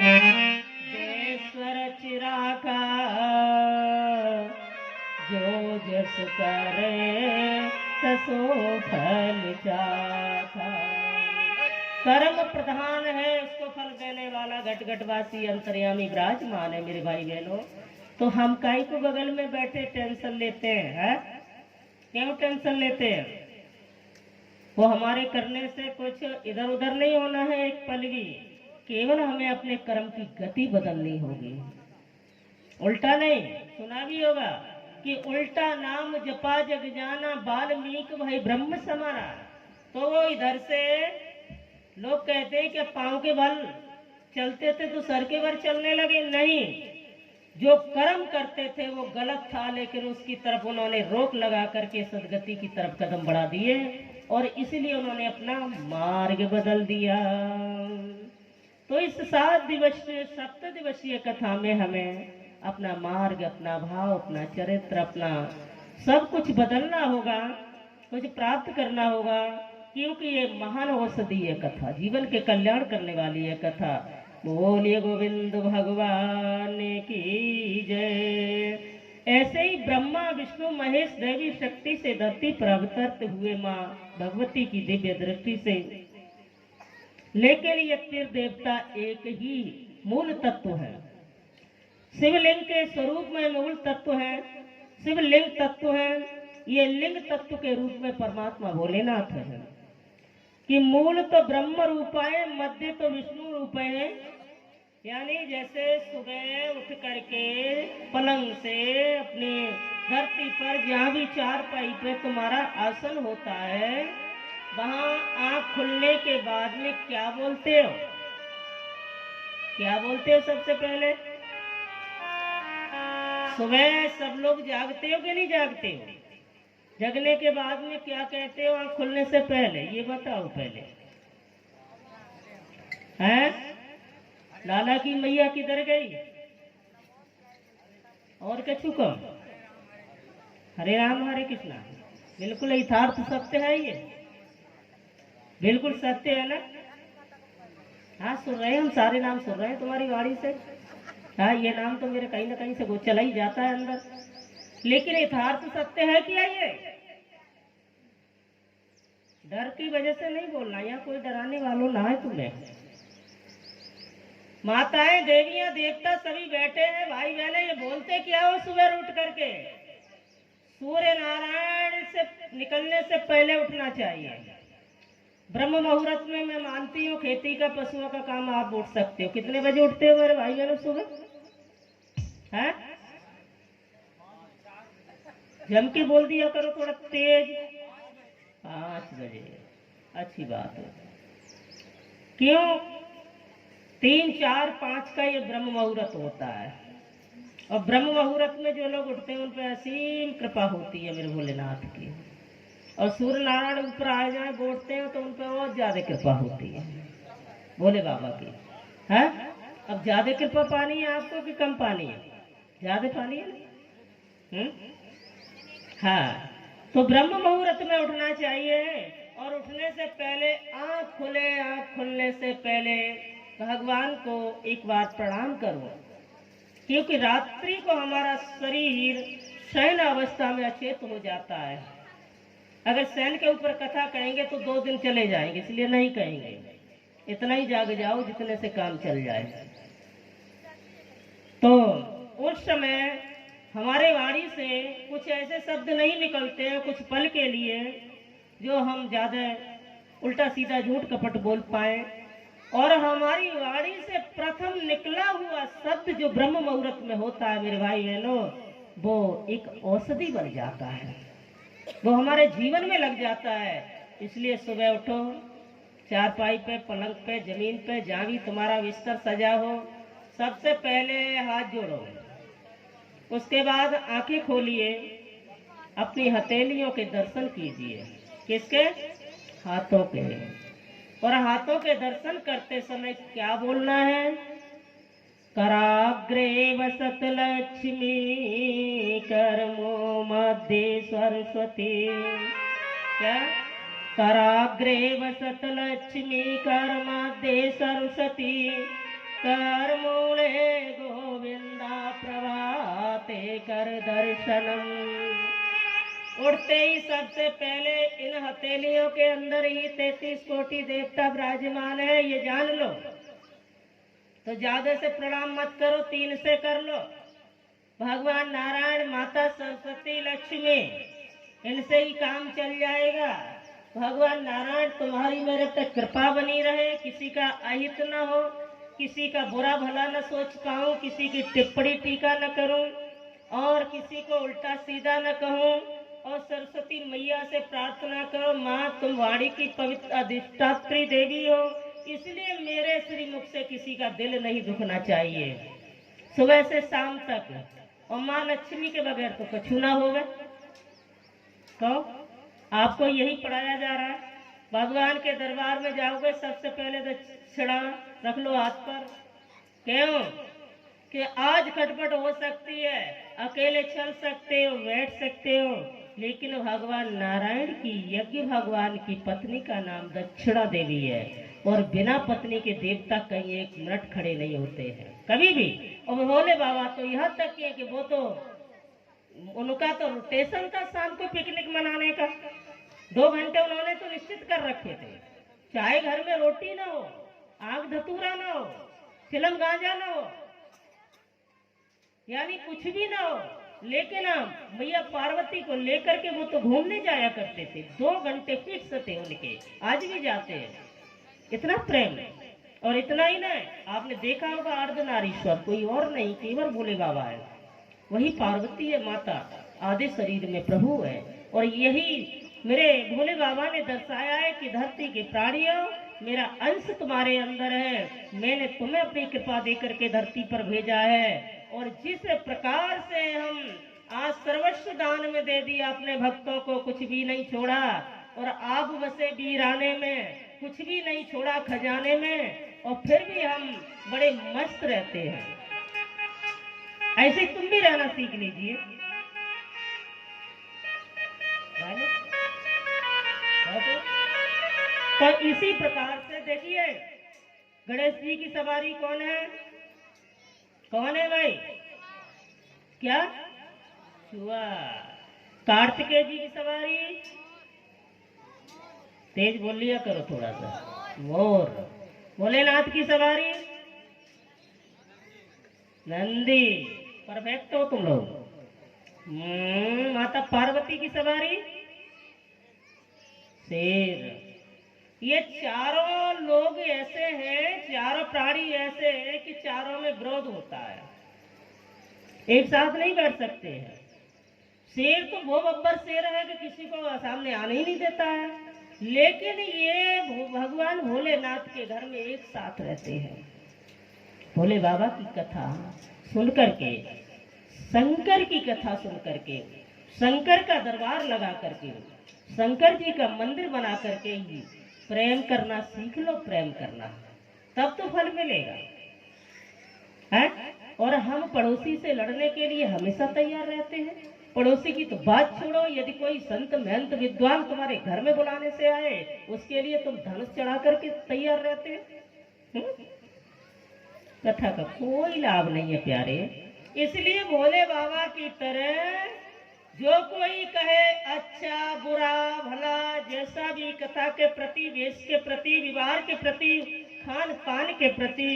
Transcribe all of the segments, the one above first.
देश्वर चिराका जो जस करे तसो फल चाखा। कर्म प्रधान है, उसको फल देने वाला घट घटवासी अंतर्यामी विराजमान है। मेरे भाई बहनों, तो हम काहे को बगल में बैठे टेंशन लेते हैं, है? क्यों टेंशन लेते हैं? वो हमारे करने से कुछ इधर उधर नहीं होना है एक पल भी, केवल हमें अपने कर्म की गति बदलनी होगी। उल्टा नहीं, सुना भी होगा कि उल्टा नाम जपा जग जाना, वाल्मीकि भाई ब्रह्म समाना। तो वो इधर से लोग कहते हैं कि पांव के बल चलते थे तो सर के बल चलने लगे। नहीं, जो कर्म करते थे वो गलत था, लेकिन उसकी तरफ उन्होंने रोक लगा करके सदगति की तरफ कदम बढ़ा दिए और इसलिए उन्होंने अपना मार्ग बदल दिया। तो इस 7 दिवसीय कथा में हमें अपना मार्ग, अपना भाव, अपना चरित्र, अपना सब कुछ बदलना होगा, कुछ प्राप्त करना होगा, क्योंकि ये महान औषधीय कथा, जीवन के कल्याण करने वाली है कथा। बोलिए गोविंद भगवान की जय। ऐसे ही ब्रह्मा विष्णु महेश देवी शक्ति से धरती पर अवतरत हुए माँ भगवती की दिव्य दृष्टि से, लेकिन ये त्रिदेवता एक ही मूल तत्व है। शिवलिंग के स्वरूप में मूल तत्व है, शिवलिंग तत्व है। ये लिंग तत्व के रूप में परमात्मा भोलेनाथ है कि मूल तो ब्रह्म रूपाए, मध्य तो विष्णु रूपाए। यानी जैसे सुबह उठ करके पलंग से अपनी धरती पर जहाँ भी चारपाई पे तुम्हारा आसन होता है, वहां आंख खुलने के बाद में क्या बोलते हो? क्या बोलते हो सबसे पहले? सुबह सब लोग जागते हो कि नहीं जागते हो? जगने के बाद में क्या कहते हो आंख खुलने से पहले? ये बताओ पहले। हैं? लाला की मैया किधर गई? और कछु कम? हरे राम हरे कृष्णा। बिल्कुल यथार्थ सत्य है ये, बिल्कुल सत्य है ना? हाँ, सुन रहे हैं, हम सारे नाम सुन रहे हैं तुम्हारी वाणी से। हाँ, ये नाम तो मेरे कहीं ना कहीं से चला ही जाता है अंदर, लेकिन यथार्थ सत्य है क्या ये? डर की वजह से नहीं बोलना, यहाँ कोई डराने वालों ना है तुम्हें। माताएं, देवियां, देवता सभी बैठे हैं। भाई बहने, ये बोलते क्या हो सुबह उठ करके? सूर्य नारायण से निकलने से पहले उठना चाहिए। ब्रह्म मुहूर्त में मैं मानती हूँ खेती का, पशुओं का काम आप उठ सकते हो। कितने बजे उठते हो मेरे भाई बहनों सुबह? है? जम के बोल दिया करो थोड़ा तेज। 5 बजे। अच्छी बात है। क्यों? 3, 4, 5 का ये ब्रह्म मुहूर्त होता है, और ब्रह्म मुहूर्त में जो लोग उठते हैं उन पर असीम कृपा होती है मेरे भोलेनाथ की। और सूर्य नारायण ऊपर आ जाए बोलते हैं तो उन पर और ज्यादा कृपा होती है भोले बाबा की। है? अब ज्यादा कृपा पानी है आपको कि कम पानी है? ज्यादा पानी है। हाँ, तो ब्रह्म मुहूर्त में उठना चाहिए, और उठने से पहले आंख खुलने से पहले भगवान को एक बार प्रणाम करो, क्योंकि रात्रि को हमारा शरीर शयन अवस्था में अचेत हो जाता है। अगर शयन के ऊपर कथा कहेंगे तो 2 दिन चले जाएंगे, इसलिए नहीं कहेंगे। इतना ही जाग जाओ जितने से काम चल जाए। तो उस समय हमारे वाणी से कुछ ऐसे शब्द नहीं निकलते हैं कुछ पल के लिए जो हम ज्यादा उल्टा सीधा झूठ कपट बोल पाए, और हमारी वाणी से प्रथम निकला हुआ शब्द जो ब्रह्म मुहूर्त में होता है मेरे भाई बहनों, वो एक औषधि बन जाता है, वो हमारे जीवन में लग जाता है। इसलिए सुबह उठो, चारपाई पे, पलंग पे, जमीन पे, जहाँ भी तुम्हारा बिस्तर सजा हो, सबसे पहले हाथ जोड़ो। उसके बाद आंखें खोलिए, अपनी हथेलियों के दर्शन कीजिए। किसके? हाथों के। और हाथों के दर्शन करते समय क्या बोलना है? कराग्रे वसत लक्ष्मी कर्मो मध्य सरस्वती। क्या? कराग्रे वसत लक्ष्मी कर्म मध्य सरस्वती कर मूले गोविंदा प्रभाते कर दर्शनम। उठते ही सबसे पहले इन हथेलियों के अंदर ही 33 कोटि देवता विराजमान है, ये जान लो। तो ज्यादा से प्रणाम मत करो, 3 से कर लो। भगवान नारायण, माता सरस्वती, लक्ष्मी, इनसे ही काम चल जाएगा। भगवान नारायण तुम्हारी मेरे तक कृपा बनी रहे, किसी का अहित न हो, किसी का बुरा भला न सोच पाऊं, किसी की टिप्पणी टीका न करूं और किसी को उल्टा सीधा न कहूं। और सरस्वती मैया से प्रार्थना करो, माँ तुम वाणी की पवित्र अधिष्ठात्री देवी हो, इसलिए मेरे श्रीमुख से किसी का दिल नहीं दुखना चाहिए सुबह से शाम तक। और माँ लक्ष्मी के बगैर तो कुछ ना होगा। तो आपको यही पढ़ाया जा रहा है। भगवान के दरबार में जाओगे, सबसे पहले दक्षिणा रख लो हाथ पर। क्यों कि आज खटपट हो सकती है, अकेले चल सकते हो, बैठ सकते हो, लेकिन भगवान नारायण की यज्ञ भगवान की पत्नी का नाम दक्षिणा देवी है, और बिना पत्नी के देवता कहीं 1 मिनट खड़े नहीं होते हैं कभी भी। और भोले बाबा तो यहाँ तक है कि वो तो उनका तो रोटेशन था शाम को पिकनिक मनाने का। 2 घंटे उन्होंने तो निश्चित कर रखे थे, चाहे घर में रोटी ना हो, आग धतूरा ना हो, फिल्म गांजा ना हो, यानी कुछ भी ना हो, लेकिन मैया पार्वती को लेकर के वो तो घूमने जाया करते थे। 2 घंटे फिक्स थे उनके, आज भी जाते हैं। इतना प्रेम। और इतना ही नहीं, आपने देखा होगा अर्धनारीश्वर कोई और नहीं, केवल भोले बाबा है। वही पार्वती है माता, आधे शरीर में प्रभु है। और यही मेरे भोले बाबा ने दर्शाया है कि धरती के प्राणियों, मेरा अंश तुम्हारे अंदर है, मैंने तुम्हें अपनी कृपा देकर के धरती पर भेजा है। और जिस प्रकार से हम आज सर्वस्व दान में दे दिया अपने भक्तों को, कुछ भी नहीं छोड़ा, और आप बसे वीराने में, कुछ भी नहीं छोड़ा खजाने में, और फिर भी हम बड़े मस्त रहते हैं। ऐसे तुम भी रहना सीख लीजिए। तो इसी प्रकार से देखिए, गणेश जी की सवारी कौन है? कौन है भाई? क्या? चुहा। कार्तिकेय जी की सवारी तेज बोल लिया करो थोड़ा सा। मोर। भोलेनाथ की सवारी नंदी। परफेक्ट हो तुम लोग। माता पार्वती की सवारी शेर। ये चारों लोग ऐसे हैं, चारों प्राणी ऐसे हैं कि चारों में विरोध होता है, एक साथ नहीं बैठ सकते हैं। शेर तो वो बब्बर शेर है कि किसी को सामने आने ही नहीं देता है, लेकिन ये भगवान भोलेनाथ के घर में एक साथ रहते हैं। भोले बाबा की कथा सुन करके, शंकर की कथा सुन करके, शंकर का दरबार लगा करके, शंकर जी का मंदिर बना करके ही प्रेम करना सीख लो। प्रेम करना तब तो फल मिलेगा है? और हम पड़ोसी से लड़ने के लिए हमेशा तैयार रहते हैं। पड़ोसी की तो बात छोड़ो, यदि कोई संत महंत विद्वान तुम्हारे घर में बुलाने से आए, उसके लिए तुम धनुष चढ़ा करके तैयार रहते हैं। कथा का कोई लाभ नहीं है प्यारे। इसलिए भोले बाबा की तरह जो कोई कहे अच्छा बुरा भला, जैसा भी कथा के प्रति, वेश के प्रति, विवाह के प्रति, खान पान के प्रति,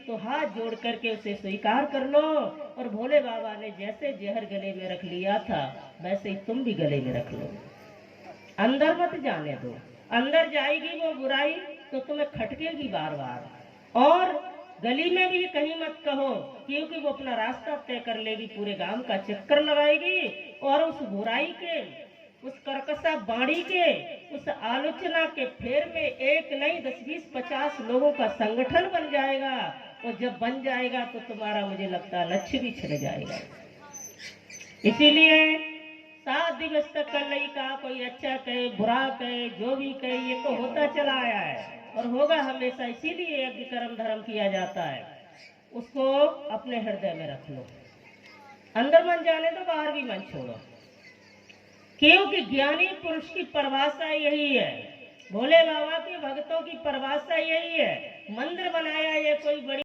तो हाथ जोड़ करके उसे स्वीकार कर लो। और भोले बाबा ने जैसे जहर गले में रख लिया था, वैसे ही तुम भी गले में रख लो। अंदर मत जाने दो, अंदर जाएगी वो बुराई तो तुम्हें खटकेगी बार बार। और गली में भी कहीं मत कहो, क्योंकि वो अपना रास्ता तय कर लेगी, पूरे गांव का चक्कर लगाएगी, और उस बुराई के, उस कर्कशा बाणी के, उस आलोचना के फेर में एक नहीं 10, 20, 50 लोगों का संगठन बन जाएगा। और जब बन जाएगा तो तुम्हारा, मुझे लगता है, लक्ष्य भी छिड़ जाएगा। इसीलिए 7 दिवस तक कर नहीं कहा, कोई अच्छा कहे बुरा कहे जो भी कहे, ये तो होता चला आया है और होगा हमेशा। इसीलिए यज्ञ कर्म धर्म किया जाता है। उसको अपने हृदय में रख लो, अंदर मन जाने दो, बाहर भी मन छोड़ो, क्योंकि ज्ञानी पुरुष की परिभाषा यही है, भोले बाबा के भक्तों की परिभाषा यही है। मंदिर बनाया ये कोई बड़ी